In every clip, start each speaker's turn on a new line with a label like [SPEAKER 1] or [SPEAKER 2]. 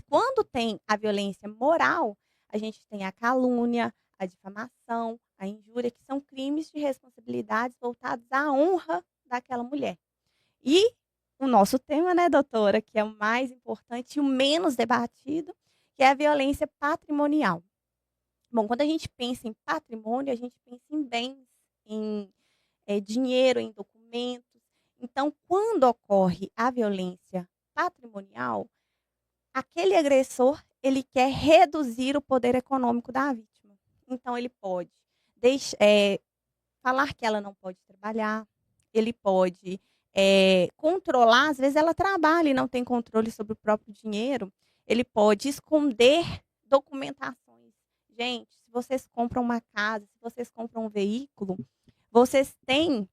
[SPEAKER 1] Quando tem a violência moral, a gente tem a calúnia, a difamação, a injúria, que são crimes de responsabilidades voltados à honra daquela mulher. E o nosso tema, né, doutora, que é o mais importante e o menos debatido, que é a violência patrimonial. Bom, quando a gente pensa em patrimônio, a gente pensa em bens, em dinheiro, em documentos. Então, quando ocorre a violência patrimonial, aquele agressor, ele quer reduzir o poder econômico da vítima. Então ele pode falar que ela não pode trabalhar, ele pode, controlar, às vezes ela trabalha e não tem controle sobre o próprio dinheiro, ele pode esconder documentações. Gente, se vocês compram uma casa, se vocês compram um veículo, vocês têm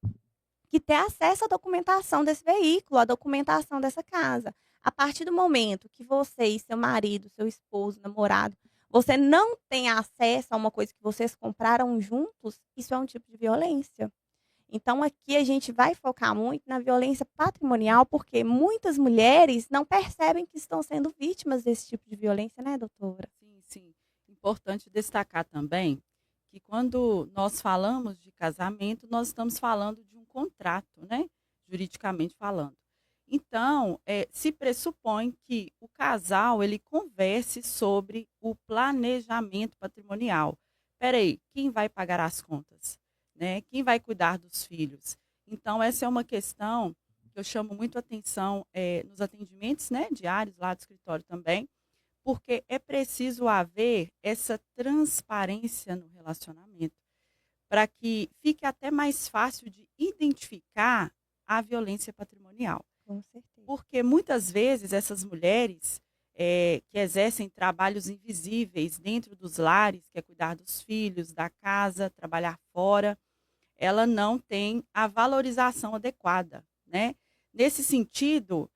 [SPEAKER 1] que ter acesso à documentação desse veículo, à documentação dessa casa. A partir do momento que você e seu marido, seu esposo, namorado, você não tem acesso a uma coisa que vocês compraram juntos, isso é um tipo de violência. Então aqui a gente vai focar muito na violência patrimonial, porque muitas mulheres não percebem que estão sendo vítimas desse tipo de violência, né, doutora?
[SPEAKER 2] Sim, sim. Importante destacar também que quando nós falamos de casamento, nós estamos falando de um contrato, né? Juridicamente falando. Então, se pressupõe que o casal ele converse sobre o planejamento patrimonial. Espera aí, quem vai pagar as contas? Né? Quem vai cuidar dos filhos? Então, essa é uma questão que eu chamo muito atenção nos atendimentos, né, diários lá do escritório também, porque é preciso haver essa transparência no relacionamento, para que fique até mais fácil de identificar a violência patrimonial.
[SPEAKER 1] Com certeza.
[SPEAKER 2] Porque muitas vezes essas mulheres que exercem trabalhos invisíveis dentro dos lares, que é cuidar dos filhos, da casa, trabalhar fora, ela não tem a valorização adequada, né? Nesse sentido,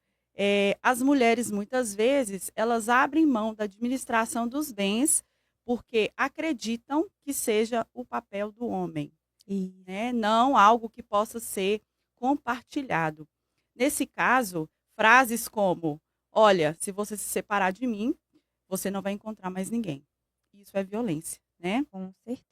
[SPEAKER 2] as mulheres muitas vezes elas abrem mão da administração dos bens porque acreditam que seja o papel do homem,
[SPEAKER 1] Isso.
[SPEAKER 2] né? Não algo que possa ser compartilhado. Nesse caso, frases como: "Olha, se você se separar de mim, você não vai encontrar mais ninguém". Isso é violência, né?
[SPEAKER 1] Com certeza.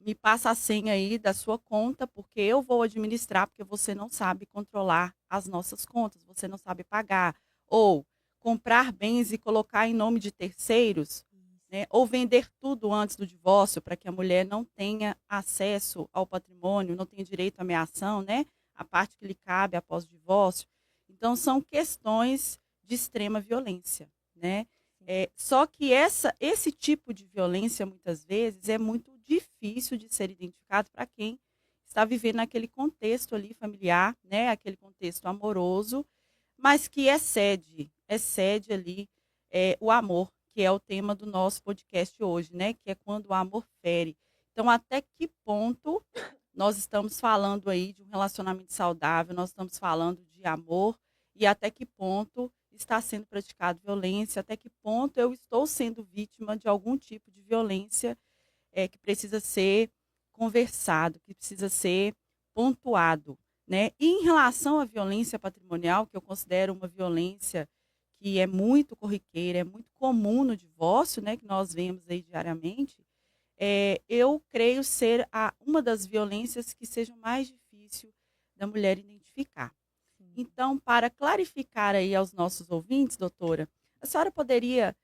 [SPEAKER 2] Me passa a senha aí da sua conta, porque eu vou administrar, porque você não sabe controlar as nossas contas, você não sabe pagar. Ou comprar bens e colocar em nome de terceiros,
[SPEAKER 1] Isso.
[SPEAKER 2] né? Ou vender tudo antes do divórcio, para que a mulher não tenha acesso ao patrimônio, não tenha direito à meação, né? A parte que lhe cabe após o divórcio. Então, são questões de extrema violência, né?
[SPEAKER 1] Sim.
[SPEAKER 2] Só que esse tipo de violência, muitas vezes, é muito difícil de ser identificado para quem está vivendo naquele contexto ali familiar, né, aquele contexto amoroso, mas que excede ali o amor, que é o tema do nosso podcast hoje, né, que é quando o amor fere. Então, até que ponto nós estamos falando aí de um relacionamento saudável, nós estamos falando de amor, e até que ponto está sendo praticado violência, até que ponto eu estou sendo vítima de algum tipo de violência que precisa ser conversado, que precisa ser pontuado, né? E em relação à violência patrimonial, que eu considero uma violência que é muito corriqueira, é muito comum no divórcio, né, que nós vemos aí diariamente, eu creio ser uma das violências que seja mais difícil da mulher identificar.
[SPEAKER 1] Sim.
[SPEAKER 2] Então, para clarificar aí aos nossos ouvintes, doutora, a senhora poderia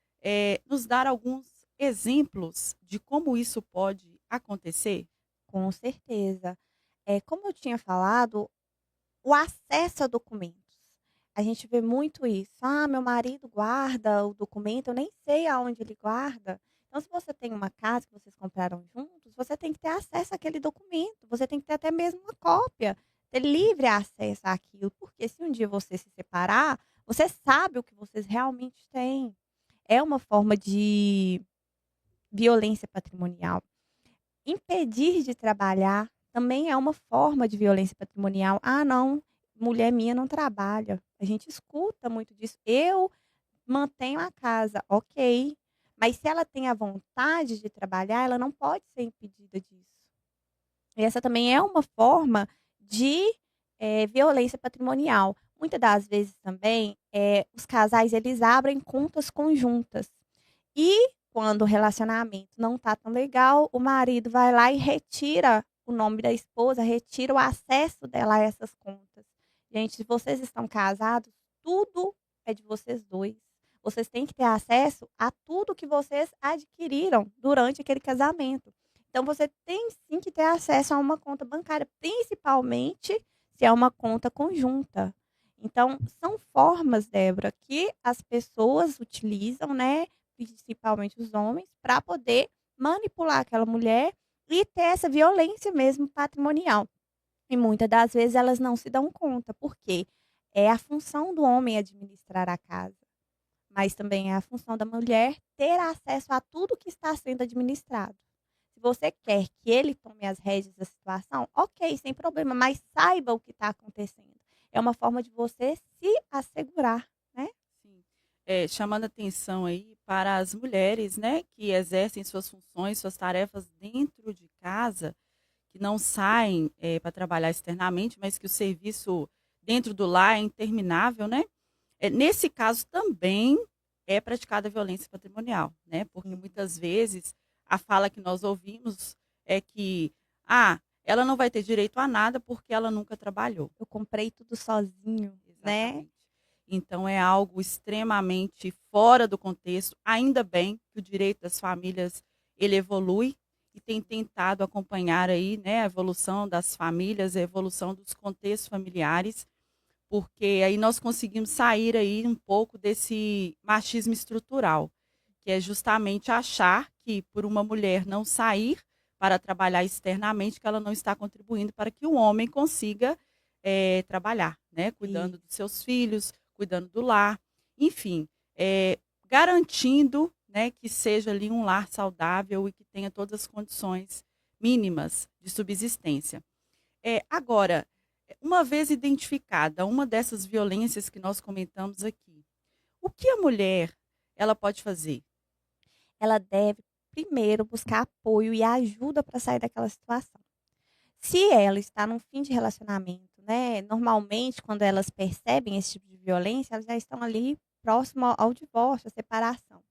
[SPEAKER 2] nos dar alguns exemplos de como isso pode acontecer?
[SPEAKER 1] Com certeza. Como eu tinha falado, o acesso a documentos. A gente vê muito isso. "Ah, meu marido guarda o documento, eu nem sei aonde ele guarda". Então, se você tem uma casa que vocês compraram juntos, você tem que ter acesso àquele documento, você tem que ter até mesmo uma cópia, ter livre acesso àquilo, porque se um dia você se separar, você sabe o que vocês realmente têm. É uma forma de violência patrimonial. Impedir de trabalhar também é uma forma de violência patrimonial. "Ah, não, mulher minha não trabalha". A gente escuta muito disso. "Eu mantenho a casa", ok, mas se ela tem a vontade de trabalhar, ela não pode ser impedida disso. E essa também é uma forma de, violência patrimonial. Muitas das vezes também, os casais eles abrem contas conjuntas. E quando o relacionamento não tá tão legal, o marido vai lá e retira o nome da esposa, retira o acesso dela a essas contas. Gente, se vocês estão casados, tudo é de vocês 2. Vocês têm que ter acesso a tudo que vocês adquiriram durante aquele casamento. Então você tem sim que ter acesso a uma conta bancária, principalmente se é uma conta conjunta. Então, são formas, Débora, que as pessoas utilizam, né, principalmente os homens, para poder manipular aquela mulher e ter essa violência mesmo patrimonial. E muitas das vezes elas não se dão conta, porque é a função do homem administrar a casa, mas também é a função da mulher ter acesso a tudo que está sendo administrado. Se você quer que ele tome as rédeas da situação, ok, sem problema, mas saiba o que está acontecendo. É uma forma de você se assegurar, né?
[SPEAKER 2] Sim. Chamando atenção aí para as mulheres, né, que exercem suas funções, suas tarefas dentro de casa, que não saem para trabalhar externamente, mas que o serviço dentro do lar é interminável, né? Nesse caso também é praticada a violência patrimonial, né? Porque
[SPEAKER 1] Sim,
[SPEAKER 2] muitas vezes a fala que nós ouvimos é que, ah, ela não vai ter direito a nada porque ela nunca trabalhou.
[SPEAKER 1] eu comprei tudo sozinho, né?
[SPEAKER 2] Exatamente. Então é algo extremamente fora do contexto. Ainda bem que o direito das famílias ele evolui e tem tentado acompanhar aí, né, a evolução das famílias, a evolução dos contextos familiares, porque aí nós conseguimos sair aí um pouco desse machismo estrutural, que é justamente achar que por uma mulher não sair para trabalhar externamente, que ela não está contribuindo para que o homem consiga trabalhar, né? Cuidando dos
[SPEAKER 1] Isso.
[SPEAKER 2] seus filhos, cuidando do lar, enfim, garantindo, né, que seja ali um lar saudável e que tenha todas as condições mínimas de subsistência. Agora, uma vez identificada uma dessas violências que nós comentamos aqui, o que a mulher ela pode fazer?
[SPEAKER 1] Ela deve primeiro buscar apoio e ajuda para sair daquela situação. Se ela está num fim de relacionamento, né, normalmente quando elas percebem esse tipo de violência, elas já estão ali próximo ao divórcio, à separação.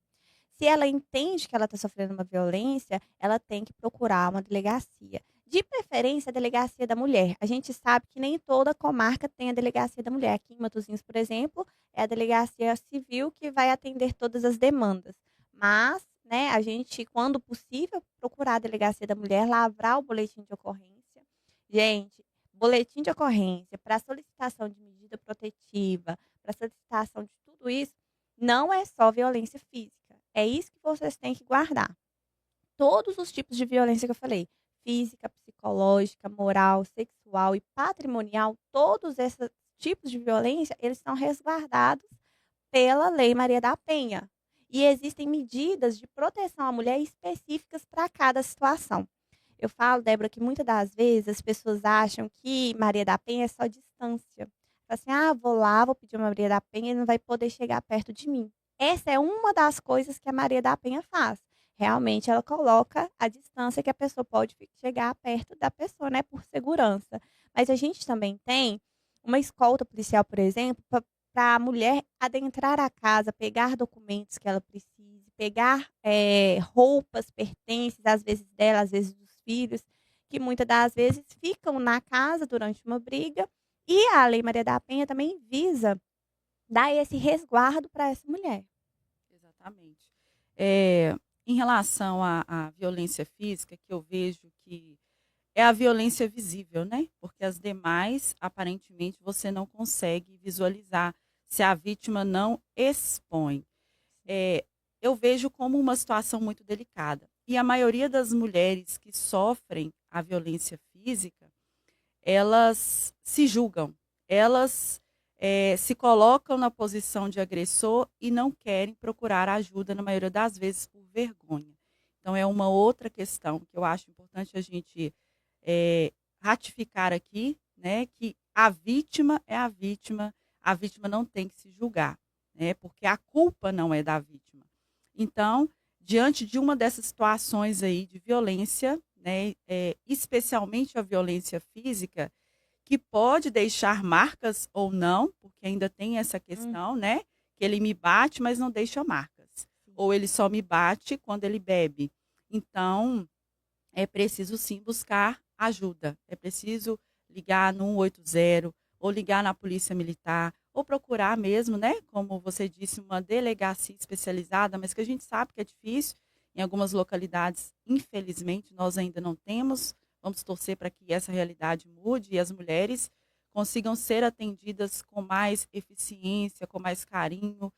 [SPEAKER 1] Se ela entende que ela está sofrendo uma violência, ela tem que procurar uma delegacia. De preferência, a delegacia da mulher. A gente sabe que nem toda comarca tem a delegacia da mulher. Aqui em Matosinhos, por exemplo, é a delegacia civil que vai atender todas as demandas. Mas, né, a gente, quando possível, procurar a delegacia da mulher, lavrar o boletim de ocorrência. Gente, boletim de ocorrência para solicitação de medida protetiva, para solicitação de tudo isso, não é só violência física. É isso que vocês têm que guardar. Todos os tipos de violência que eu falei, física, psicológica, moral, sexual e patrimonial, todos esses tipos de violência, eles são resguardados pela Lei Maria da Penha. E existem medidas de proteção à mulher específicas para cada situação. Eu falo, Débora, que muitas das vezes as pessoas acham que Maria da Penha é só distância. Fala assim, ah, vou lá, vou pedir uma Maria da Penha e não vai poder chegar perto de mim. Essa é uma das coisas que a Maria da Penha faz. Realmente ela coloca a distância que a pessoa pode chegar perto da pessoa, né, por segurança. Mas a gente também tem uma escolta policial, por exemplo, para a mulher adentrar a casa, pegar documentos que ela precise, pegar roupas, pertences, às vezes dela, às vezes dos filhos, que muitas das vezes ficam na casa durante uma briga. E a Lei Maria da Penha também visa dar esse resguardo para essa mulher.
[SPEAKER 2] Exatamente. Em relação à violência física, que eu vejo que é a violência visível, né? Porque as demais, aparentemente, você não consegue visualizar se a vítima não expõe. Eu vejo como uma situação muito delicada. E a maioria das mulheres que sofrem a violência física, elas se julgam, elas se colocam na posição de agressor e não querem procurar ajuda, na maioria das vezes, por vergonha. Então, é uma outra questão que eu acho importante a gente ratificar aqui, né, que a vítima é a vítima não tem que se julgar, né, porque a culpa não é da vítima. Então, diante de uma dessas situações aí de violência, né, especialmente a violência física, que pode deixar marcas ou não, porque ainda tem essa
[SPEAKER 1] Hum,
[SPEAKER 2] questão, né? Que ele me bate, mas não deixa marcas.
[SPEAKER 1] sim.
[SPEAKER 2] Ou ele só me bate quando ele bebe. Então, é preciso sim buscar ajuda. É preciso ligar no 180 ou ligar na polícia militar ou procurar mesmo, né, como você disse, uma delegacia especializada, mas que a gente sabe que é difícil. Em algumas localidades, infelizmente, nós ainda não temos. Vamos torcer para que essa realidade mude e as mulheres consigam ser atendidas com mais eficiência, com mais carinho,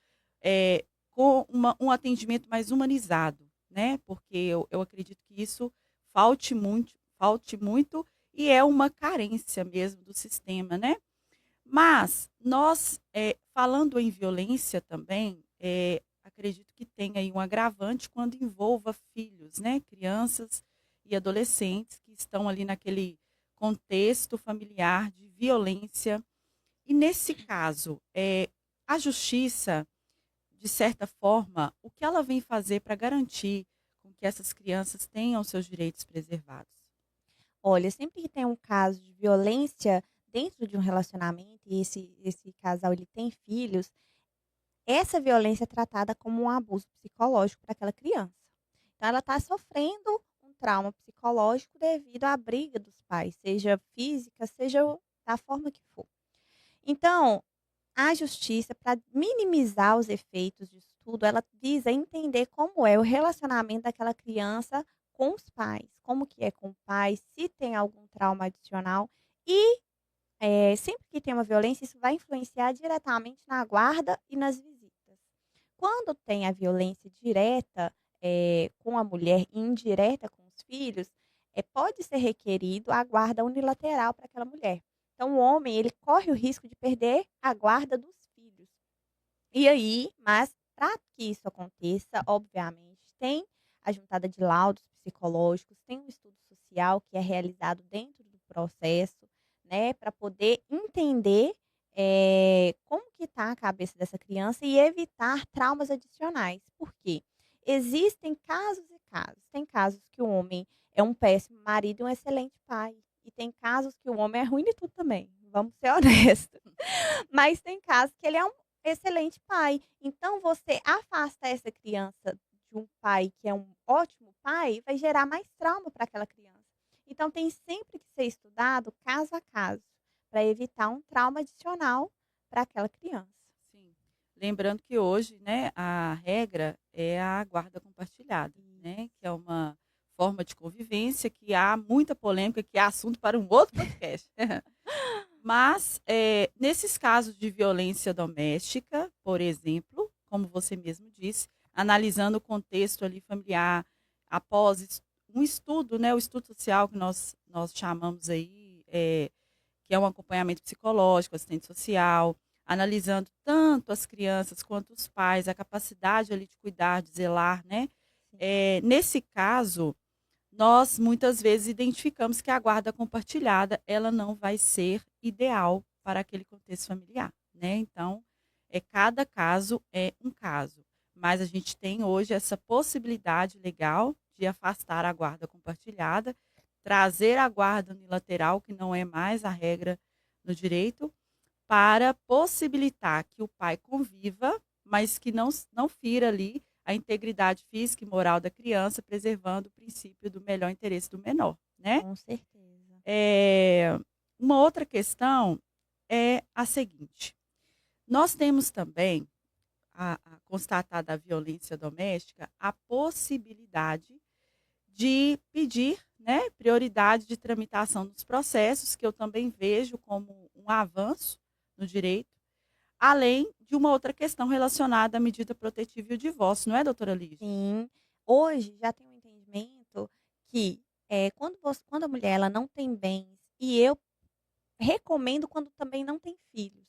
[SPEAKER 2] com um atendimento mais humanizado, né? Porque eu acredito que isso falte muito e é uma carência mesmo do sistema, né? Mas nós, falando em violência também, acredito que tem aí um agravante quando envolva filhos, né? Crianças e adolescentes que estão ali naquele contexto familiar de violência. E nesse caso, a justiça, de certa forma, o que ela vem fazer para garantir com que essas crianças tenham seus direitos preservados?
[SPEAKER 1] Olha, sempre que tem um caso de violência dentro de um relacionamento e esse casal ele tem filhos, essa violência é tratada como um abuso psicológico para aquela criança. Então ela está sofrendo um trauma psicológico devido à briga dos pais, seja física, seja da forma que for. Então, a justiça, para minimizar os efeitos disso tudo, ela visa entender como é o relacionamento daquela criança com os pais, como que é com o pai, se tem algum trauma adicional e, sempre que tem uma violência, isso vai influenciar diretamente na guarda e nas visitas. Quando tem a violência direta, com a mulher e indireta com os filhos, pode ser requerido a guarda unilateral para aquela mulher. Então o homem, ele corre o risco de perder a guarda dos filhos. E aí, mas para que isso aconteça, obviamente, tem a juntada de laudos psicológicos, tem um estudo social que é realizado dentro do processo, né, para poder entender, como que está a cabeça dessa criança e evitar traumas adicionais. Por quê? Existem casos e casos. Tem casos que o homem é um péssimo marido e um excelente pai. E tem casos que o homem é ruim de tudo também, vamos ser honestos. Mas tem casos que ele é um excelente pai. Então você afasta essa criança de um pai que é um ótimo pai, vai gerar mais trauma para aquela criança. Então tem sempre que ser estudado caso a caso, para evitar um trauma adicional para aquela criança.
[SPEAKER 2] Sim. Lembrando que hoje, né, a regra é a guarda compartilhada, né, que é uma forma de convivência que há muita polêmica, que é assunto para um outro podcast. Mas, nesses casos de violência doméstica, por exemplo, como você mesmo disse, analisando o contexto ali familiar, após um estudo, né, o estudo social que nós chamamos aí, que é um acompanhamento psicológico, assistente social, analisando tanto as crianças quanto os pais, a capacidade ali de cuidar, de zelar, né?
[SPEAKER 1] Sim,
[SPEAKER 2] Nesse caso, nós muitas vezes identificamos que a guarda compartilhada ela não vai ser ideal para aquele contexto familiar, né? Então, cada caso é um caso, mas a gente tem hoje essa possibilidade legal de afastar a guarda compartilhada, trazer a guarda unilateral, que não é mais a regra no direito, para possibilitar que o pai conviva, mas que não fira ali a integridade física e moral da criança, preservando o princípio do melhor interesse do menor, né?
[SPEAKER 1] com certeza.
[SPEAKER 2] É, uma outra questão é a seguinte: nós temos também, a constatada a violência doméstica, a possibilidade de pedir, né, prioridade de tramitação dos processos, que eu também vejo como um avanço no direito, além de uma outra questão relacionada à medida protetiva e o divórcio, não é, doutora Lígia?
[SPEAKER 1] Sim, hoje já tem um entendimento que, quando a mulher ela não tem bens, e eu recomendo quando também não tem filhos,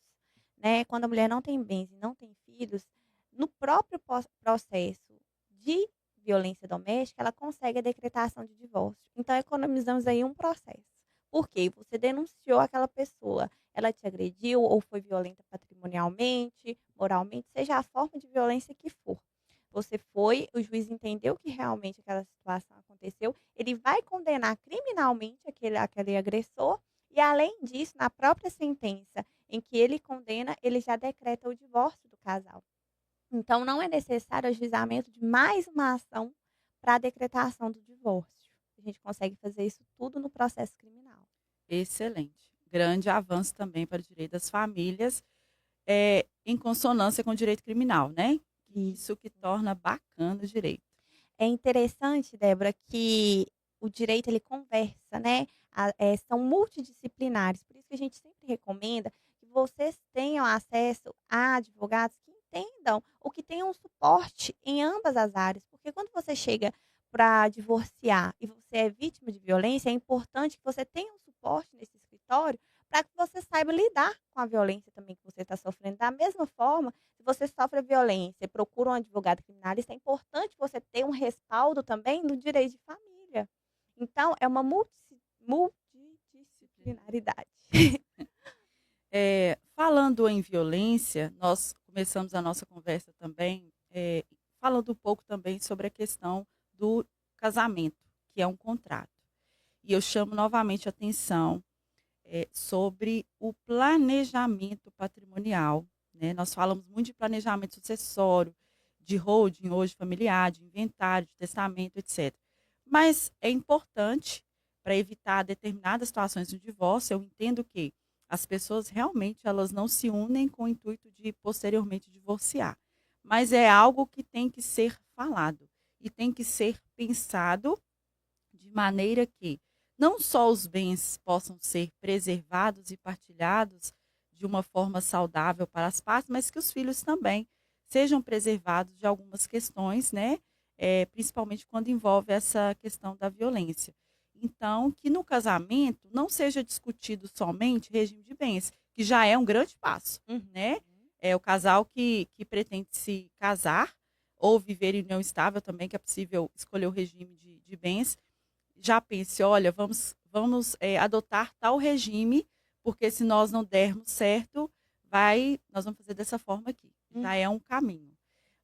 [SPEAKER 1] né, quando a mulher não tem bens e não tem filhos, no próprio processo de violência doméstica, ela consegue a decretação de divórcio. Então economizamos aí um processo. Por quê? Você denunciou aquela pessoa, ela te agrediu ou foi violenta patrimonialmente, moralmente, seja a forma de violência que for. Você foi, o juiz entendeu que realmente aquela situação aconteceu, ele vai condenar criminalmente aquele agressor e E além disso, na própria sentença em que ele condena, ele já decreta o divórcio do casal. Então não é necessário o ajuizamento de mais uma ação para a decretação do divórcio. A gente consegue fazer isso tudo no processo criminal.
[SPEAKER 2] Excelente. Grande avanço também para o direito das famílias, em consonância com o direito criminal, né? Isso que
[SPEAKER 1] Isso.
[SPEAKER 2] torna bacana o direito.
[SPEAKER 1] É interessante, Débora, que o direito ele conversa, né, são multidisciplinares, por isso que a gente sempre recomenda que vocês tenham acesso a advogados que entendam ou que tenham suporte em ambas as áreas, porque quando você chega para divorciar e você é vítima de violência, é importante que você tenha um suporte nesse escritório para que você saiba lidar com a violência também que você está sofrendo. Da mesma forma, se você sofre violência e procura um advogado criminalista, é importante você ter um respaldo também no direito de família. Então, é uma multidisciplinaridade.
[SPEAKER 2] Falando em violência, nós começamos a nossa conversa também, falando um pouco também sobre a questão do casamento, que é um contrato. E eu chamo novamente a atenção sobre o planejamento patrimonial, né? Nós falamos muito de planejamento sucessório, de holding hoje familiar, de inventário, de testamento, etc. Mas é importante para evitar determinadas situações de divórcio. Eu entendo que as pessoas realmente elas não se unem com o intuito de posteriormente divorciar, mas é algo que tem que ser falado e tem que ser pensado de maneira que não só os bens possam ser preservados e partilhados de uma forma saudável para as partes, mas que os filhos também sejam preservados de algumas questões, né? Principalmente quando envolve essa questão da violência. Então, que no casamento não seja discutido somente regime de bens, que já é um grande passo,
[SPEAKER 1] Uhum.
[SPEAKER 2] né? É o casal que pretende se casar ou viver em união estável também, que é possível escolher o regime de bens, já pense, olha, vamos adotar tal regime, porque se nós não dermos certo, nós vamos fazer dessa forma aqui. Já é um caminho.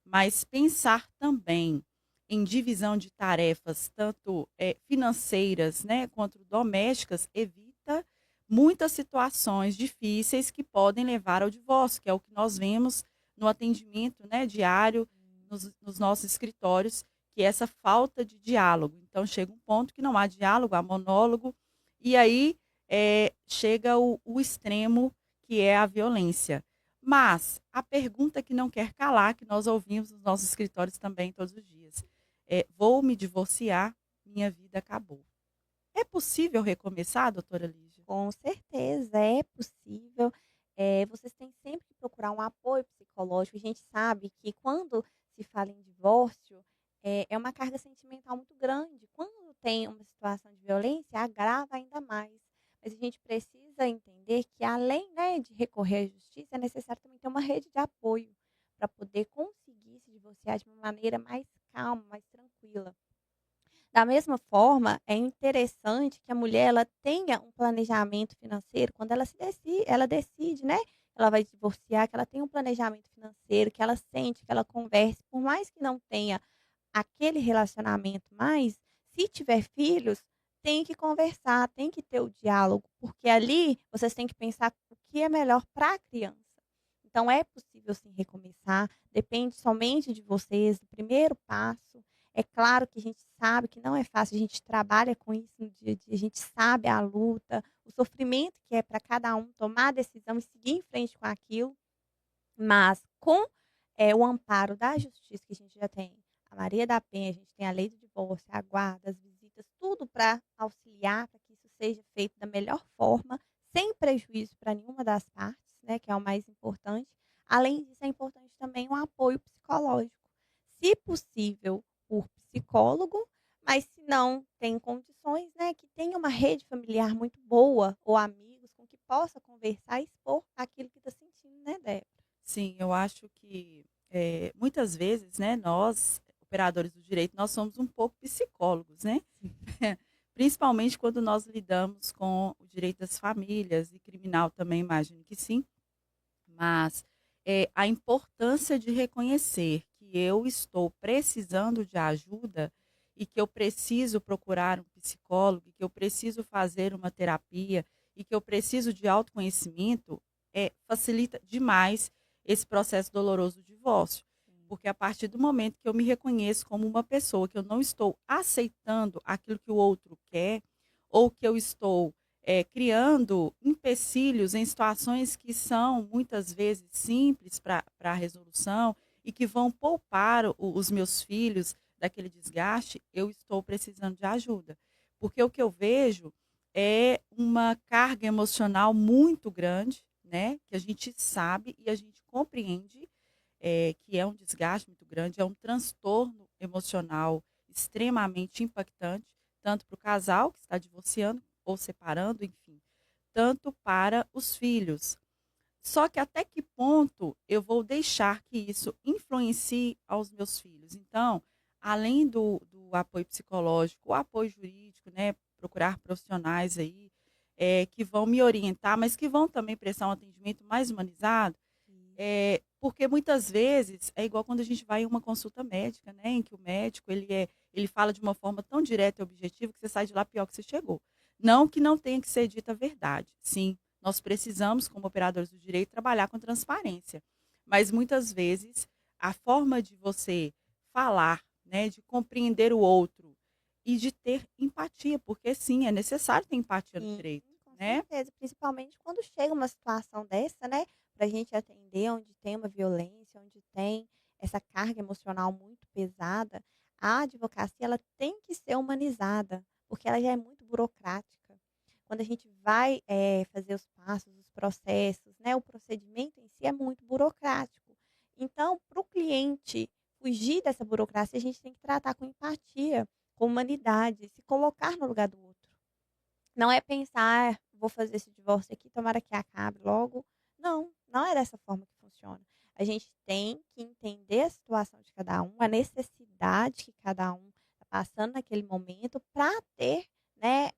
[SPEAKER 2] Mas pensar também em divisão de tarefas, tanto financeiras, né, quanto domésticas, evita muitas situações difíceis que podem levar ao divórcio, que é o que nós vemos no atendimento, né, diário nos nossos escritórios, que é essa falta de diálogo. Então, chega um ponto que não há diálogo, há monólogo, e aí chega o extremo, que é a violência. Mas a pergunta que não quer calar, que nós ouvimos nos nossos escritórios também todos os dias, vou me divorciar, minha vida acabou. É possível recomeçar, doutora Lígia?
[SPEAKER 1] Com certeza, é possível. Vocês têm sempre que procurar um apoio psicológico. A gente sabe que quando se fala em divórcio, é uma carga sentimental muito grande. Quando tem uma situação de violência, agrava ainda mais. Mas a gente precisa entender que, além, né, de recorrer à justiça, é necessário também ter uma rede de apoio para poder conseguir se divorciar de uma maneira mais calma, mais tranquila. Da mesma forma, é interessante que a mulher ela tenha um planejamento financeiro quando ela decide, né, ela vai divorciar, que ela tenha um planejamento financeiro, que ela sente, que ela converse, por mais que não tenha aquele relacionamento mais, se tiver filhos, tem que conversar, tem que ter o diálogo, porque ali vocês têm que pensar o que é melhor para a criança. Então é possível sim recomeçar, depende somente de vocês, do primeiro passo. É claro que a gente sabe que não é fácil, a gente trabalha com isso no dia a dia, a gente sabe a luta, o sofrimento que é para cada um tomar a decisão e seguir em frente com aquilo, mas com, o amparo da justiça que a gente já tem, a Maria da Penha, a gente tem a lei do divórcio, a guarda, as visitas, tudo para auxiliar para que isso seja feito da melhor forma, sem prejuízo para nenhuma das partes, né, que é o mais importante. Além disso, é importante também um apoio psicológico, se possível por psicólogo, mas se não tem condições, né, que tenha uma rede familiar muito boa ou amigos com que possa conversar e expor aquilo que está sentindo, né, Débora?
[SPEAKER 2] Sim, eu acho que muitas vezes, né, nós, operadores do direito, nós somos um pouco psicólogos, né? Principalmente quando nós lidamos com o direito das famílias e criminal também, imagino que sim. Mas a importância de reconhecer que eu estou precisando de ajuda e que eu preciso procurar um psicólogo, que eu preciso fazer uma terapia e que eu preciso de autoconhecimento, facilita demais esse processo doloroso do divórcio.
[SPEAKER 1] Sim.
[SPEAKER 2] Porque a partir do momento que eu me reconheço como uma pessoa, que eu não estou aceitando aquilo que o outro quer, ou que eu estou criando empecilhos em situações que são muitas vezes simples para a resolução e que vão poupar os meus filhos daquele desgaste, eu estou precisando de ajuda. Porque o que eu vejo é uma carga emocional muito grande, né? Que a gente sabe e a gente compreende que é um desgaste muito grande, é um transtorno emocional extremamente impactante, tanto para o casal que está divorciando ou separando, enfim, tanto para os filhos. Só que até que ponto eu vou deixar que isso influencie aos meus filhos? Então, além do apoio psicológico, o apoio jurídico, né? Procurar profissionais aí que vão me orientar, mas que vão também prestar um atendimento mais humanizado,
[SPEAKER 1] Isso.
[SPEAKER 2] porque muitas vezes é igual quando a gente vai em uma consulta médica, né? Em que o médico ele fala de uma forma tão direta e objetiva que você sai de lá pior que você chegou. Não que não tenha que ser dita a verdade. Sim, nós precisamos, como operadores do direito, trabalhar com transparência. Mas muitas vezes a forma de você falar, né, de compreender o outro e de ter empatia, porque sim, é necessário ter empatia no
[SPEAKER 1] Sim,
[SPEAKER 2] direito,
[SPEAKER 1] com
[SPEAKER 2] né?
[SPEAKER 1] certeza, principalmente quando chega uma situação dessa, né, pra gente atender onde tem uma violência, onde tem essa carga emocional muito pesada, a advocacia ela tem que ser humanizada, porque ela já é muito burocrática. Quando a gente vai, fazer os passos, os processos, né, o procedimento em si é muito burocrático. Então, para o cliente fugir dessa burocracia, a gente tem que tratar com empatia, com humanidade, se colocar no lugar do outro. Não é pensar: "Ah, vou fazer esse divórcio aqui, tomara que acabe logo". Não, não é dessa forma que funciona. A gente tem que entender a situação de cada um, a necessidade que cada um está passando naquele momento para ter, né,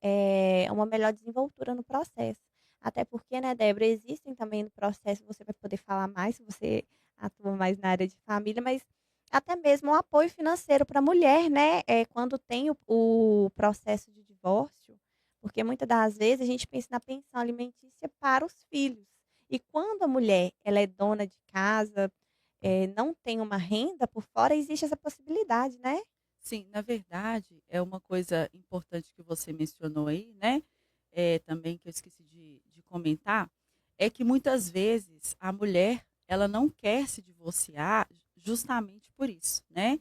[SPEAKER 1] uma melhor desenvoltura no processo. Até porque, né, Débora, existem também no processo, você vai poder falar mais, se você atua mais na área de família, mas até mesmo o apoio financeiro para a mulher, né, quando tem o processo de divórcio, porque muitas das vezes a gente pensa na pensão alimentícia para os filhos. E quando a mulher ela é dona de casa, não tem uma renda por fora, existe essa possibilidade, né?
[SPEAKER 2] Sim, na verdade, é uma coisa importante que você mencionou aí, né? Também que eu esqueci de comentar, é que muitas vezes a mulher ela não quer se divorciar justamente por isso, né?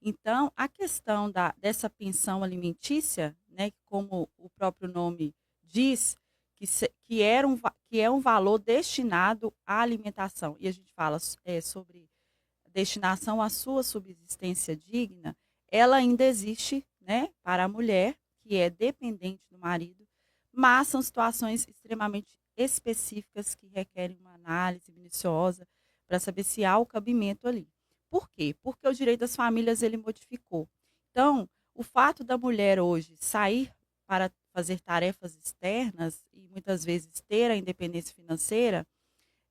[SPEAKER 2] Então, a questão dessa pensão alimentícia, né, como o próprio nome diz, que é um valor destinado à alimentação, e a gente fala sobre destinação à sua subsistência digna, ela ainda existe, né, para a mulher que é dependente do marido, mas são situações extremamente específicas que requerem uma análise minuciosa para saber se há o cabimento ali. Por quê? Porque o direito das famílias ele modificou. Então, o fato da mulher hoje sair para fazer tarefas externas e muitas vezes ter a independência financeira,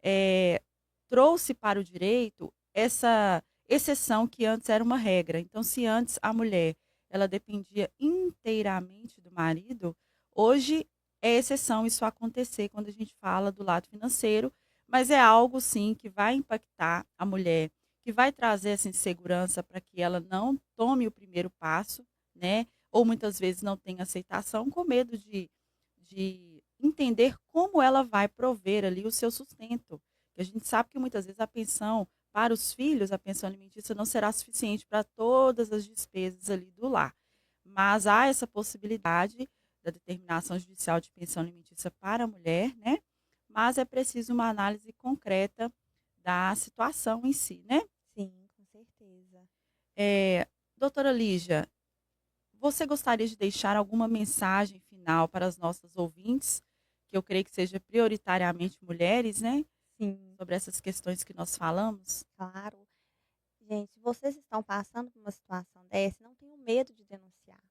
[SPEAKER 2] eh, trouxe para o direito essa exceção que antes era uma regra. Então, se antes a mulher ela dependia inteiramente do marido, hoje é exceção isso acontecer quando a gente fala do lado financeiro, mas é algo sim que vai impactar a mulher, que vai trazer essa insegurança para que ela não tome o primeiro passo, né? Ou muitas vezes não tenha aceitação, com medo de entender como ela vai prover ali o seu sustento. A gente sabe que muitas vezes a pensão para os filhos, a pensão alimentícia não será suficiente para todas as despesas ali do lar. Mas há essa possibilidade da determinação judicial de pensão alimentícia para a mulher, né? Mas é preciso uma análise concreta da situação em si, né?
[SPEAKER 1] Sim, com certeza.
[SPEAKER 2] É, doutora Lígia, você gostaria de deixar alguma mensagem final para as nossas ouvintes, que eu creio que seja prioritariamente mulheres, né?
[SPEAKER 1] Sim,
[SPEAKER 2] Sobre essas questões que nós falamos?
[SPEAKER 1] claro. Gente, se vocês estão passando por uma situação dessa, não tenham medo de denunciar.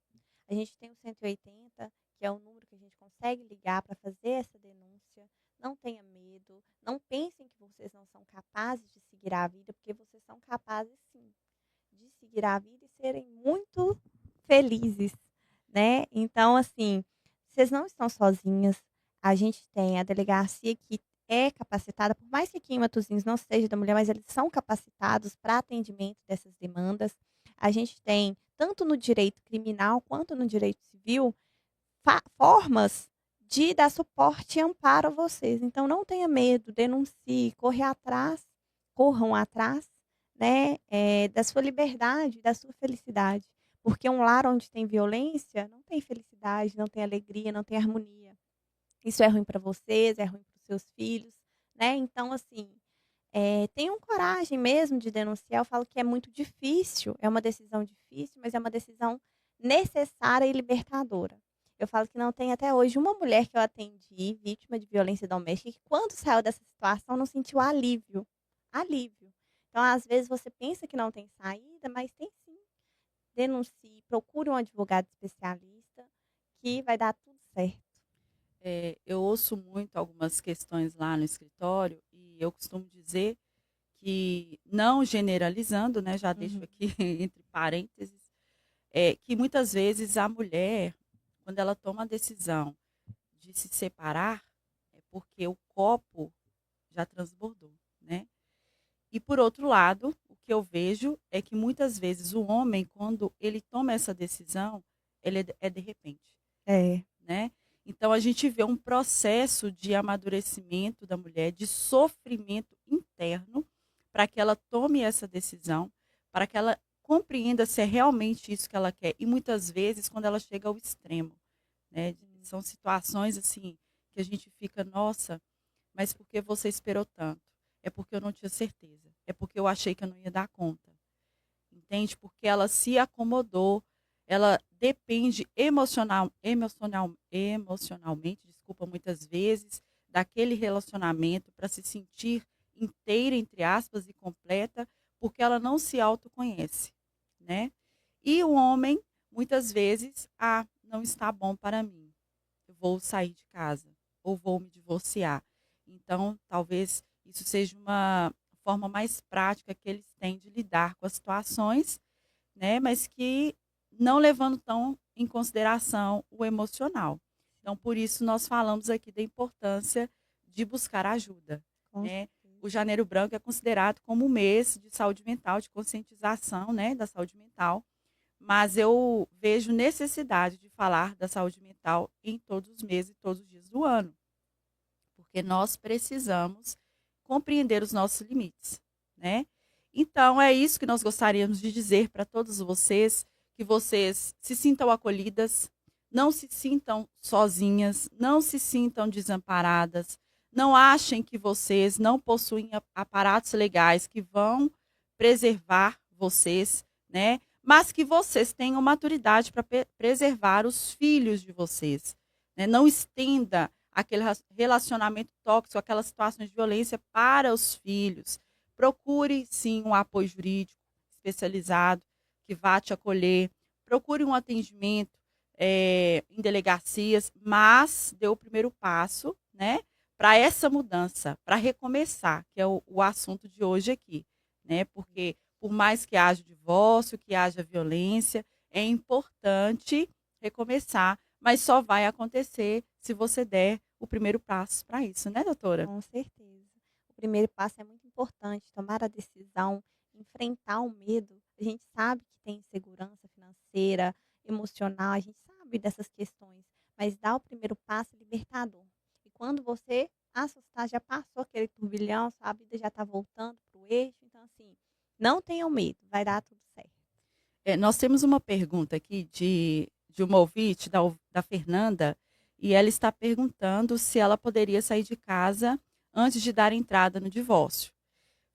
[SPEAKER 1] A gente tem o 180, que é o número que a gente consegue ligar para fazer essa denúncia. Não tenha medo. Não pensem que vocês não são capazes de seguir a vida, porque vocês são capazes sim de seguir a vida e serem muito felizes, né. Então, assim, vocês não estão sozinhas, A gente tem a delegacia que é capacitada, por mais que aqui em Matosinhos não seja da mulher, mas eles são capacitados para atendimento dessas demandas. A gente tem, tanto no direito criminal quanto no direito civil, formas de dar suporte e amparo a vocês. Então não tenha medo, denuncie, corram atrás, né, da sua liberdade, da sua felicidade. Porque um lar onde tem violência não tem felicidade, não tem alegria, não tem harmonia. Isso é ruim para vocês, é ruim para os seus filhos, né. Então assim, tenham coragem mesmo de denunciar. Eu falo que é muito difícil, é uma decisão difícil, mas é uma decisão necessária e libertadora. Eu falo que não tem até hoje uma mulher que eu atendi, vítima de violência doméstica, que quando saiu dessa situação não sentiu alívio. Alívio. Então, às vezes, você pensa que não tem saída, mas tem sim. Denuncie, procure um advogado especialista, que vai dar tudo certo.
[SPEAKER 2] Eu ouço muito algumas questões lá no escritório e eu costumo dizer que, não generalizando, né, já deixo
[SPEAKER 1] Uhum.
[SPEAKER 2] aqui entre parênteses, que muitas vezes a mulher, quando ela toma a decisão de se separar, é porque o copo já transbordou, né? E por outro lado, o que eu vejo é que muitas vezes o homem, quando ele toma essa decisão, ele é de repente,
[SPEAKER 1] É.
[SPEAKER 2] né? Então a gente vê um processo de amadurecimento da mulher, de sofrimento interno, para que ela tome essa decisão, para que ela compreenda se é realmente isso que ela quer. E muitas vezes, quando ela chega ao extremo, né? São situações assim que a gente fica, nossa, mas por que você esperou tanto? É porque eu não tinha certeza. É porque eu achei que eu não ia dar conta. Entende? Porque ela se acomodou, ela depende emocionalmente, desculpa, muitas vezes, daquele relacionamento para se sentir inteira, entre aspas, e completa, porque ela não se autoconhece, né? E o homem, muitas vezes, não está bom para mim. Eu vou sair de casa ou vou me divorciar. Então, talvez isso seja uma forma mais prática que eles têm de lidar com as situações, né, mas que não levando tão em consideração o emocional. Então, por isso nós falamos aqui da importância de buscar ajuda,
[SPEAKER 1] Com
[SPEAKER 2] né.
[SPEAKER 1] certeza.
[SPEAKER 2] O Janeiro Branco é considerado como um mês de saúde mental, de conscientização, né, da saúde mental, mas eu vejo necessidade de falar da saúde mental em todos os meses e todos os dias do ano, porque nós precisamos compreender os nossos limites, né? Então é isso que nós gostaríamos de dizer para todos vocês, que vocês se sintam acolhidas, não se sintam sozinhas, não se sintam desamparadas, não achem que vocês não possuem aparatos legais que vão preservar vocês, né? Mas que vocês tenham maturidade para preservar os filhos de vocês, né? Não estenda aquele relacionamento tóxico, aquelas situações de violência para os filhos. Procure, sim, um apoio jurídico especializado que vá te acolher. Procure um atendimento em delegacias, mas dê o primeiro passo, né, para essa mudança, para recomeçar, que é o assunto de hoje aqui, né? Porque por mais que haja divórcio, que haja violência, é importante recomeçar, mas só vai acontecer se você der o primeiro passo para isso, né, doutora?
[SPEAKER 1] Com certeza. O primeiro passo é muito importante, tomar a decisão, enfrentar o medo. A gente sabe que tem insegurança financeira, emocional, a gente sabe dessas questões, mas dar o primeiro passo é libertador. E quando você assustar, já passou aquele turbilhão, sua vida já está voltando para o eixo, então assim, não tenham medo, vai dar tudo certo.
[SPEAKER 2] Nós temos uma pergunta aqui de uma ouvinte, da Fernanda, e ela está perguntando se ela poderia sair de casa antes de dar entrada no divórcio.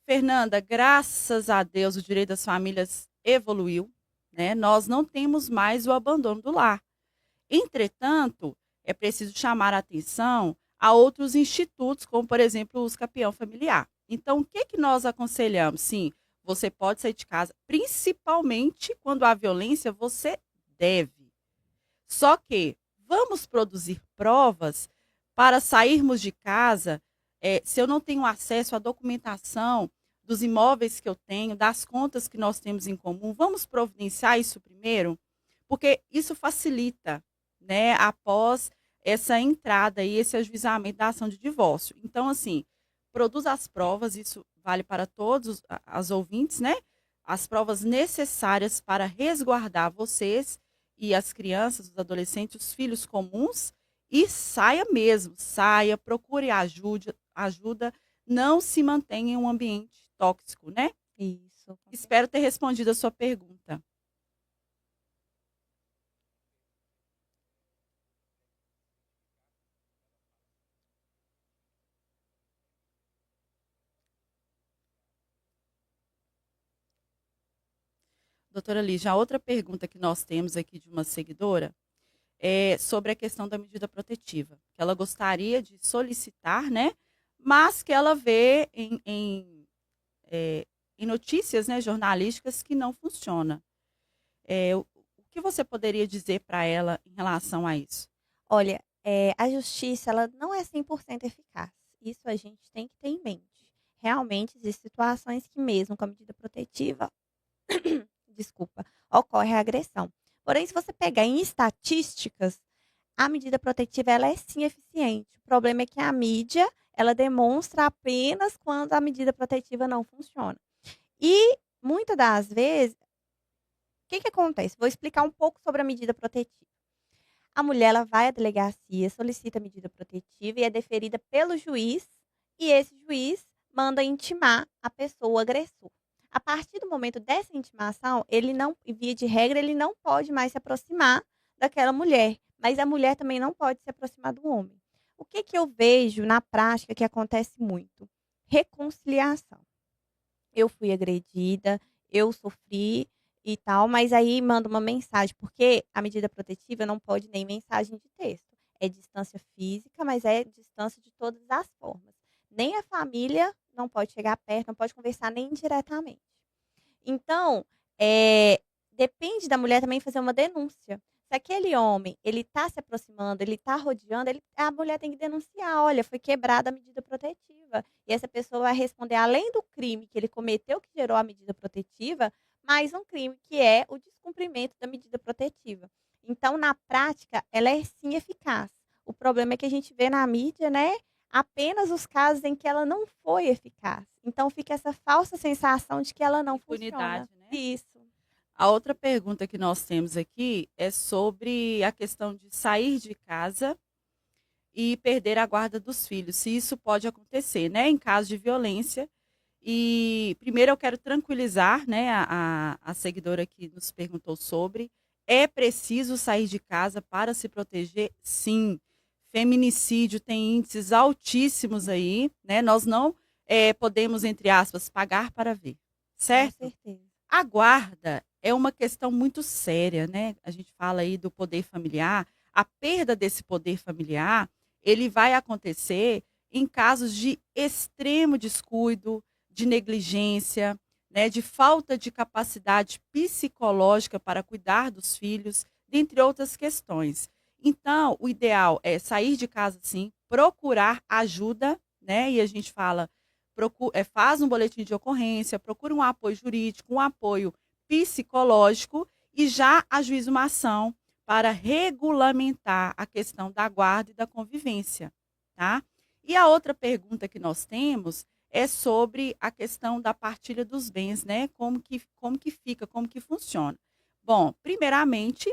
[SPEAKER 2] Fernanda, graças a Deus, o direito das famílias evoluiu, né? Nós não temos mais o abandono do lar. Entretanto, é preciso chamar a atenção a outros institutos, como, por exemplo, o Campeão Familiar. Então, o que nós aconselhamos? Sim, você pode sair de casa, principalmente quando há violência, você deve. Só que vamos produzir provas para sairmos de casa, se eu não tenho acesso à documentação dos imóveis que eu tenho, das contas que nós temos em comum, vamos providenciar isso primeiro, porque isso facilita, né, após essa entrada e esse ajuizamento da ação de divórcio. Então, assim, produz as provas, isso vale para todos as ouvintes, né? As provas necessárias para resguardar vocês e as crianças, os adolescentes, os filhos comuns, e saia mesmo, saia, procure ajuda, não se mantenha em um ambiente tóxico, né?
[SPEAKER 1] Isso, com
[SPEAKER 2] Espero ter
[SPEAKER 1] certeza.
[SPEAKER 2] respondido a sua pergunta. Doutora Lígia, a outra pergunta que nós temos aqui de uma seguidora é sobre a questão da medida protetiva, que ela gostaria de solicitar, né? Mas que ela vê em notícias, né, jornalísticas que não funciona. O que você poderia dizer para ela em relação a isso?
[SPEAKER 1] Olha, a justiça ela não é 100% eficaz. Isso a gente tem que ter em mente. Realmente existem situações que mesmo com a medida protetiva, desculpa, ocorre a agressão. Porém, se você pegar em estatísticas, a medida protetiva ela é sim eficiente. O problema é que a mídia, ela demonstra apenas quando a medida protetiva não funciona. E muitas das vezes, o que que acontece? Vou explicar um pouco sobre a medida protetiva. A mulher ela vai à delegacia, solicita a medida protetiva e é deferida pelo juiz, e esse juiz manda intimar a pessoa, o agressor. A partir do momento dessa intimação, ele não, via de regra, ele não pode mais se aproximar daquela mulher, mas a mulher também não pode se aproximar do homem. O que que eu vejo na prática que acontece muito? Reconciliação. Eu fui agredida, eu sofri e tal, mas aí manda uma mensagem, porque a medida protetiva não pode nem mensagem de texto. É distância física, mas é distância de todas as formas. Nem a família não pode chegar perto, não pode conversar nem diretamente. Então, depende da mulher também fazer uma denúncia. Se aquele homem, ele tá se aproximando, ele tá rodeando, a mulher tem que denunciar: "Olha, foi quebrada a medida protetiva". E essa pessoa vai responder além do crime que ele cometeu, que gerou a medida protetiva, mais um crime que é o descumprimento da medida protetiva. Então, na prática, ela é sim eficaz. O problema é que a gente vê na mídia, né, apenas os casos em que ela não foi eficaz. Então fica essa falsa sensação de que ela não funciona.
[SPEAKER 2] Impunidade, né?
[SPEAKER 1] Isso.
[SPEAKER 2] A outra pergunta que nós temos aqui é sobre a questão de sair de casa e perder a guarda dos filhos, se isso pode acontecer, né, em caso de violência. E primeiro eu quero tranquilizar, né, a seguidora que nos perguntou sobre. É preciso sair de casa para se proteger? Sim. Feminicídio tem índices altíssimos aí, né? Nós não podemos, entre aspas, pagar para ver,
[SPEAKER 1] Com
[SPEAKER 2] certo?
[SPEAKER 1] certeza.
[SPEAKER 2] A guarda é uma questão muito séria, né? A gente fala aí do poder familiar. A perda desse poder familiar, ele vai acontecer em casos de extremo descuido, de negligência, né, de falta de capacidade psicológica para cuidar dos filhos, dentre outras questões. Então, o ideal é sair de casa sim, procurar ajuda, né? E a gente fala, faz um boletim de ocorrência, procura um apoio jurídico, um apoio psicológico e já ajuiza uma ação para regulamentar a questão da guarda e da convivência, tá? E a outra pergunta que nós temos é sobre a questão da partilha dos bens, né? Como que fica, como que funciona. Bom, primeiramente,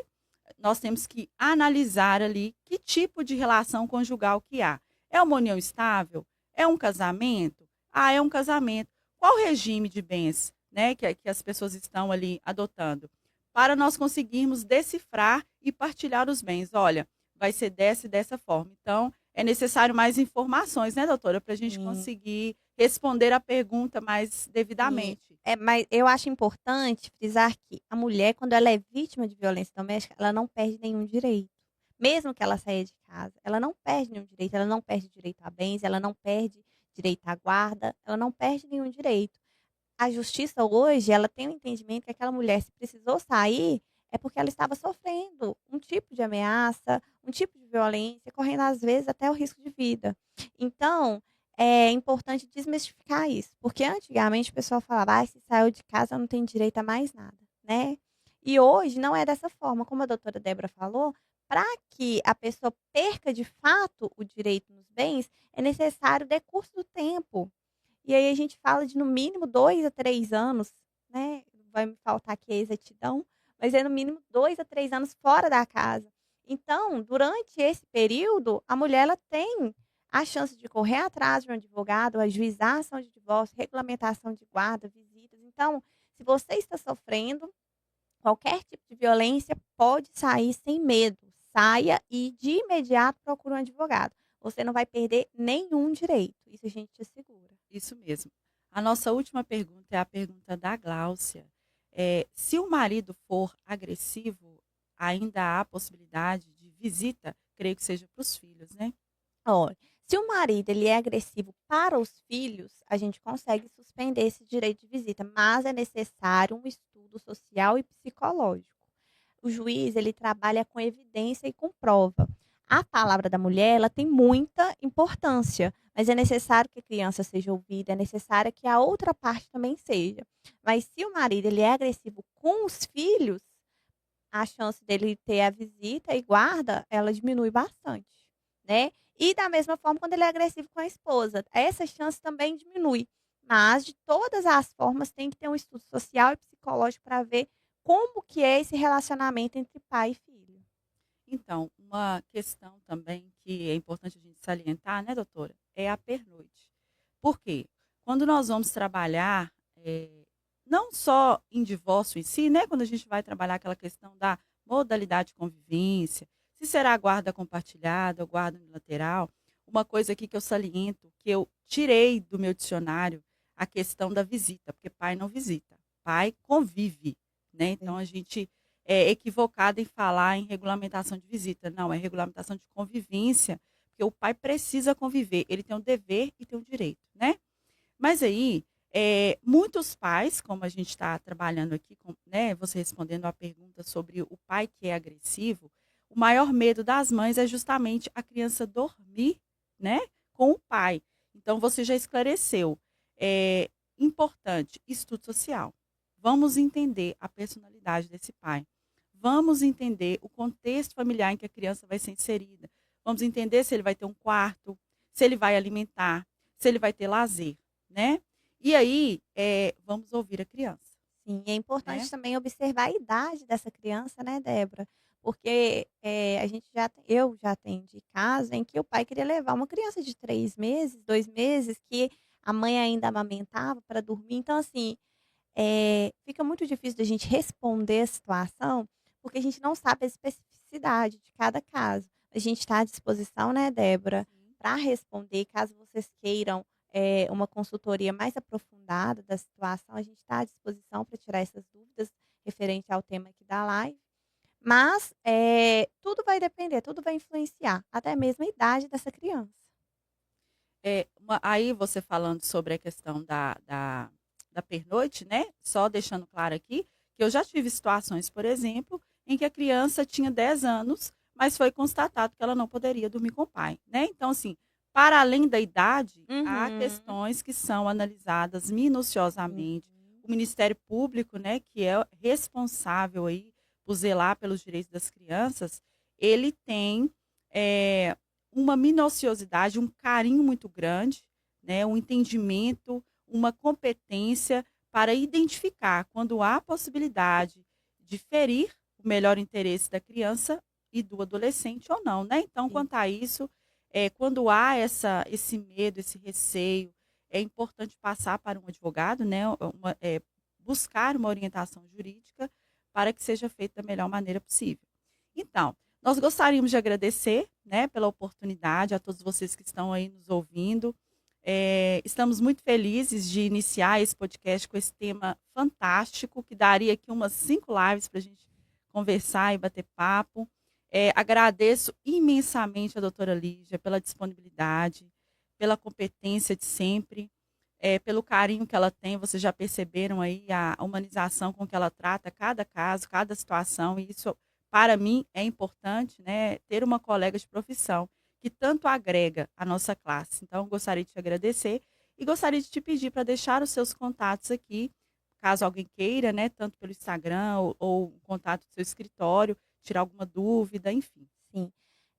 [SPEAKER 2] nós temos que analisar ali que tipo de relação conjugal que há. É uma união estável? É um casamento? Ah, é um casamento. Qual regime de bens, né, que as pessoas estão ali adotando? Para nós conseguirmos decifrar e partilhar os bens. Olha, vai ser dessa e dessa forma. Então, é necessário mais informações, né, doutora, para a gente
[SPEAKER 1] Sim,
[SPEAKER 2] conseguir responder a pergunta mais
[SPEAKER 1] sim.
[SPEAKER 2] devidamente.
[SPEAKER 1] Mas eu acho importante frisar que a mulher, quando ela é vítima de violência doméstica, ela não perde nenhum direito. Mesmo que ela saia de casa, ela não perde nenhum direito, ela não perde direito a bens, ela não perde direito à guarda, ela não perde nenhum direito. A justiça hoje, ela tem o entendimento que aquela mulher, se precisou sair, é porque ela estava sofrendo um tipo de ameaça, um tipo de violência, correndo às vezes até o risco de vida. Então, é importante desmistificar isso, porque antigamente o pessoal falava: "Ai, se saiu de casa não tem direito a mais nada", né. E hoje não é dessa forma, como a doutora Débora falou, para que a pessoa perca de fato o direito nos bens, é necessário o decurso do tempo. E aí a gente fala de no mínimo 2 a 3 anos, né, vai me faltar aqui a exatidão, mas é no mínimo 2 a 3 anos fora da casa. Então, durante esse período, a mulher ela tem a chance de correr atrás de um advogado, ajuizar a ação de divórcio, regulamentação de guarda, visitas. Então, se você está sofrendo qualquer tipo de violência, pode sair sem medo. Saia e de imediato procure um advogado. Você não vai perder nenhum direito, isso a gente te assegura.
[SPEAKER 2] Isso mesmo. A nossa última pergunta é a pergunta da Gláucia. Se o marido for agressivo, ainda há possibilidade de visita, creio que seja para os filhos, né?
[SPEAKER 1] Olha, se o marido ele é agressivo para os filhos, a gente consegue suspender esse direito de visita, mas é necessário um estudo social e psicológico. O juiz ele trabalha com evidência e com prova. A palavra da mulher ela tem muita importância, mas é necessário que a criança seja ouvida, é necessário que a outra parte também seja. Mas se o marido ele é agressivo com os filhos, a chance dele ter a visita e guarda, ela diminui bastante, né. E da mesma forma quando ele é agressivo com a esposa, essa chance também diminui. Mas de todas as formas tem que ter um estudo social e psicológico para ver como que é esse relacionamento entre pai e filho.
[SPEAKER 2] Então, uma questão também que é importante a gente salientar, né, doutora, é a pernoite. Por quê? Quando nós vamos trabalhar, não só em divórcio em si, né, quando a gente vai trabalhar aquela questão da modalidade de convivência, se será guarda compartilhada ou guarda unilateral, uma coisa aqui que eu saliento, que eu tirei do meu dicionário a questão da visita, porque pai não visita, pai convive, né? Então
[SPEAKER 1] Sim.
[SPEAKER 2] a gente é equivocado em falar em regulamentação de visita, não, é regulamentação de convivência, porque o pai precisa conviver, ele tem um dever e tem um direito, né? Mas aí, muitos pais, como a gente está trabalhando aqui, né, você respondendo a pergunta sobre o pai que é agressivo, o maior medo das mães é justamente a criança dormir, né, com o pai. Então, você já esclareceu. É importante, estudo social. Vamos entender a personalidade desse pai. Vamos entender o contexto familiar em que a criança vai ser inserida. Vamos entender se ele vai ter um quarto, se ele vai alimentar, se ele vai ter lazer, né? E aí, vamos ouvir a criança,
[SPEAKER 1] Sim, é
[SPEAKER 2] né?
[SPEAKER 1] importante também observar a idade dessa criança, né, Débora? Porque, a gente eu já atendi casos em que o pai queria levar uma criança de 3 meses, 2 meses, que a mãe ainda amamentava para dormir. Então, assim, fica muito difícil da gente responder a situação, porque a gente não sabe a especificidade de cada caso. A gente está à disposição, né, Débora,
[SPEAKER 2] Sim.
[SPEAKER 1] para responder, caso vocês queiram, uma consultoria mais aprofundada da situação, a gente está à disposição para tirar essas dúvidas referente ao tema aqui da live. Mas, tudo vai depender, tudo vai influenciar, até mesmo a idade dessa criança.
[SPEAKER 2] Aí você falando sobre a questão da pernoite, né? Só deixando claro aqui, que eu já tive situações, por exemplo, em que a criança tinha 10 anos, mas foi constatado que ela não poderia dormir com o pai, né? Então, assim, para além da idade, há
[SPEAKER 1] Uhum.
[SPEAKER 2] questões que são analisadas
[SPEAKER 1] Sim.
[SPEAKER 2] minuciosamente. O Ministério Público, né, que é responsável aí por zelar pelos direitos das crianças, ele tem eh, uma minuciosidade, um carinho muito grande, né, um entendimento, uma competência para identificar quando há possibilidade de ferir o melhor interesse da criança e do adolescente ou não, né? Então,
[SPEAKER 1] Sim.
[SPEAKER 2] quanto a isso, quando há esse medo, esse receio, é importante passar para um advogado, né? Buscar uma orientação jurídica para que seja feito da melhor maneira possível. Então, nós gostaríamos de agradecer, né, pela oportunidade a todos vocês que estão aí nos ouvindo. Estamos muito felizes de iniciar esse podcast com esse tema fantástico, que daria aqui umas 5 lives para a gente conversar e bater papo. Agradeço imensamente a doutora Lígia pela disponibilidade, pela competência de sempre, pelo carinho que ela tem. Vocês já perceberam aí a humanização com que ela trata cada caso, cada situação, e isso para mim é importante, né, ter uma colega de profissão que tanto agrega à nossa classe. Então, gostaria de te agradecer e gostaria de te pedir para deixar os seus contatos aqui, caso alguém queira, né, tanto pelo Instagram ou o contato do seu escritório, tirar alguma dúvida, enfim.
[SPEAKER 1] assim,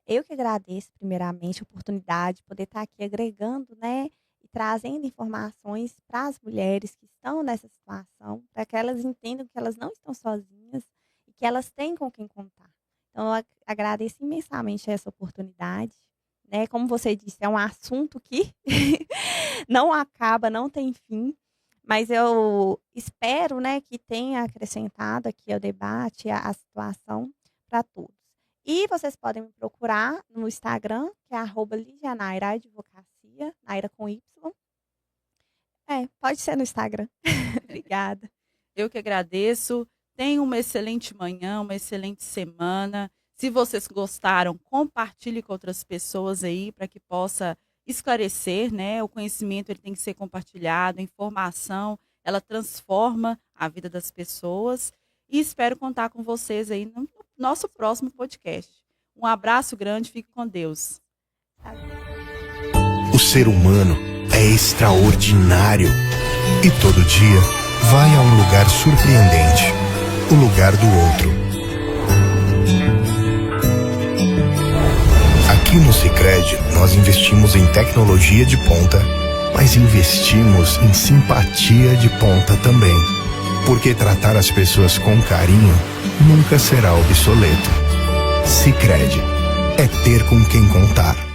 [SPEAKER 1] eu que agradeço primeiramente a oportunidade de poder estar aqui agregando, né, e trazendo informações para as mulheres que estão nessa situação, para que elas entendam que elas não estão sozinhas e que elas têm com quem contar. Então eu agradeço imensamente essa oportunidade, né, como você disse, é um assunto que não acaba, não tem fim, mas eu espero, né, que tenha acrescentado aqui ao debate a situação para todos. E vocês podem me procurar no Instagram, que é @lidianaira advocacia, Naira com Y. É, pode ser no Instagram. Obrigada.
[SPEAKER 2] Eu que agradeço. Tenha uma excelente manhã, uma excelente semana. Se vocês gostaram, compartilhe com outras pessoas aí para que possa esclarecer, né? O conhecimento ele tem que ser compartilhado, a informação, ela transforma a vida das pessoas. E espero contar com vocês aí no nosso próximo podcast. Um abraço grande, fique com Deus.
[SPEAKER 3] O ser humano é extraordinário e todo dia vai a um lugar surpreendente, o lugar do outro. Aqui no Sicredi, nós investimos em tecnologia de ponta, mas investimos em simpatia de ponta também. Porque tratar as pessoas com carinho nunca será obsoleto. Sicredi é ter com quem contar.